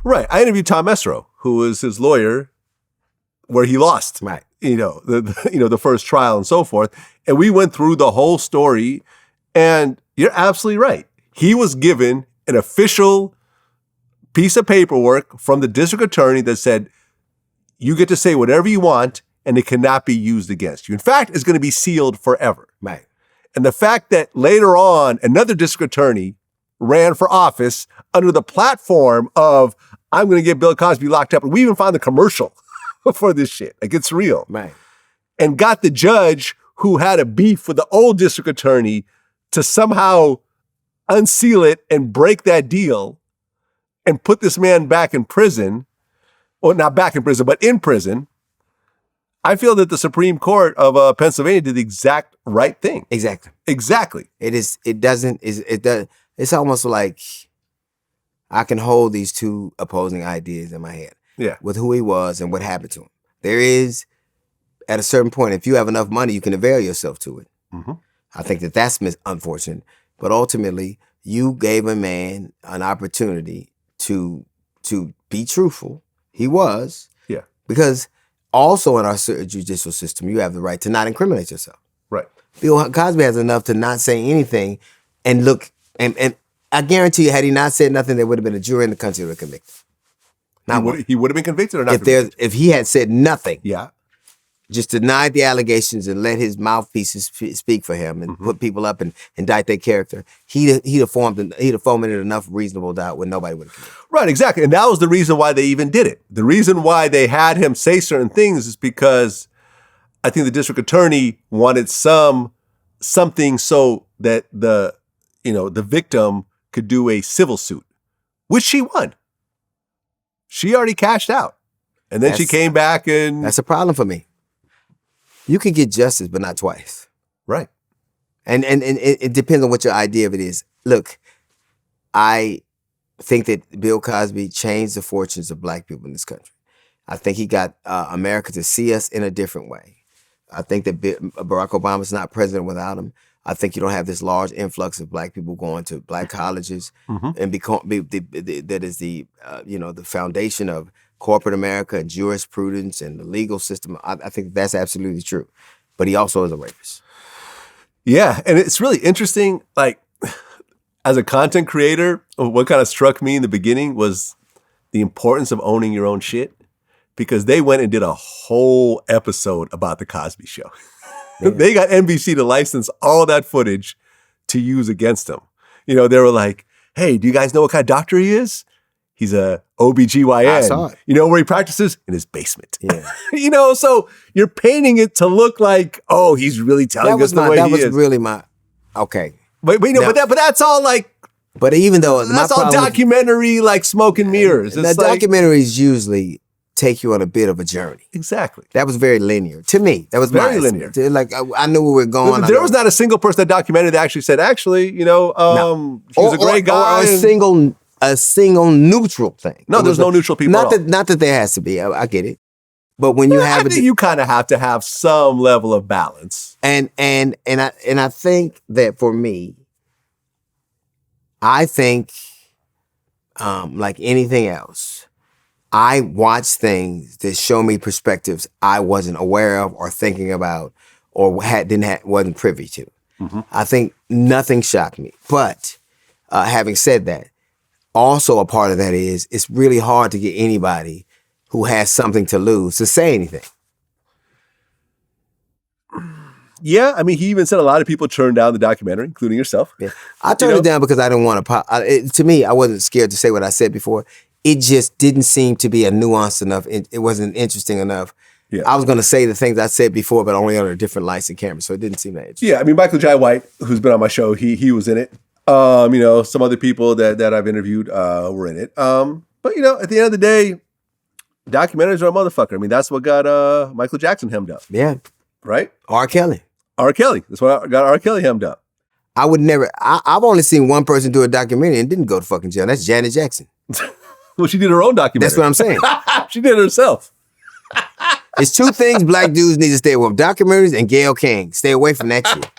Right. I interviewed Tom Esro, who was his lawyer, where he lost. Right. The first trial and so forth. And we went through the whole story, and you're absolutely right. He was given an official piece of paperwork from the district attorney that said, you get to say whatever you want, and it cannot be used against you. In fact, it's going to be sealed forever. Right. And the fact that later on, another district attorney ran for office under the platform of, I'm going to get Bill Cosby locked up. And we even found the commercial for this shit. Like, it's real. Right. And got the judge who had a beef with the old district attorney to somehow unseal it and break that deal and put this man back in prison. Well, not back in prison, but in prison. I feel that the Supreme Court of Pennsylvania did the exact right thing. Exactly. Exactly. It's almost like I can hold these two opposing ideas in my head. Yeah. With who he was and what happened to him. There is, at a certain point, if you have enough money, you can avail yourself to it. Mm-hmm. I think that's unfortunate. But ultimately, you gave a man an opportunity to be truthful. He was. Yeah. Because also in our judicial system, you have the right to not incriminate yourself. Right. Bill Cosby has enough to not say anything and look, and I guarantee you, had he not said nothing, there would have been a jury in the country that would convict him. He would have been convicted or not convicted? If he had said nothing, yeah, just denied the allegations and let his mouthpieces speak for him and put people up and indict their character, he'd have fomented enough reasonable doubt when nobody would have convicted. Right, exactly. And that was the reason why they even did it. The reason why they had him say certain things is because I think the district attorney wanted something so that the victim could do a civil suit, which she won. She already cashed out. And then she came back and... That's a problem for me. You can get justice, but not twice. Right. And it depends on what your idea of it is. Look, I think that Bill Cosby changed the fortunes of black people in this country. I think he got America to see us in a different way. I think that Barack Obama's not president without him. I think you don't have this large influx of black people going to black colleges and that is the foundation of corporate America and jurisprudence and the legal system. I think that's absolutely true. But he also is a rapist. Yeah, and it's really interesting, like, as a content creator, what kind of struck me in the beginning was the importance of owning your own shit, because they went and did a whole episode about the Cosby Show. Yeah. They got NBC to license all that footage to use against him. They were like, hey, do you guys know what kind of doctor he is? He's a OBGYN. I saw it. You know where he practices? In his basement. Yeah. So you're painting it to look like, oh, he's really telling us the way he is. That was really my, okay. But that's all like, but even though that's all documentary, like smoke and mirrors. The documentaries usually take you on a bit of a journey. Exactly. That was very linear to me. That was very linear. Like I knew where we were going. There was not a single person that documented that actually said, he was a great guy. Or a single neutral thing. No, there's no neutral people. Not that there has to be. I get it. But when you have it, you kind of have to have some level of balance. And I think that for me, I think like anything else, I watch things that show me perspectives I wasn't aware of or thinking about or wasn't privy to. Mm-hmm. I think nothing shocked me. But having said that, also a part of that is it's really hard to get anybody who has something to lose to say anything. Yeah, I mean, he even said a lot of people turned down the documentary, including yourself. Yeah. I turned it down because I didn't want to. To me, I wasn't scared to say what I said before. It just didn't seem to be a nuanced enough. It wasn't interesting enough. Yeah. I was going to say the things I said before, but only under different lights and cameras, so it didn't seem that interesting. Yeah, I mean, Michael Jai White, who's been on my show, he was in it. Some other people that I've interviewed were in it. But at the end of the day, documentaries are a motherfucker. I mean, that's what got Michael Jackson hemmed up. Yeah. Right? R. Kelly. That's what got R. Kelly hemmed up. I would never. I've only seen one person do a documentary and didn't go to fucking jail. That's Janet Jackson. Well, she did her own documentary. That's what I'm saying. She did it herself. It's two things black dudes need to stay away from: documentaries and Gayle King. Stay away from that shit.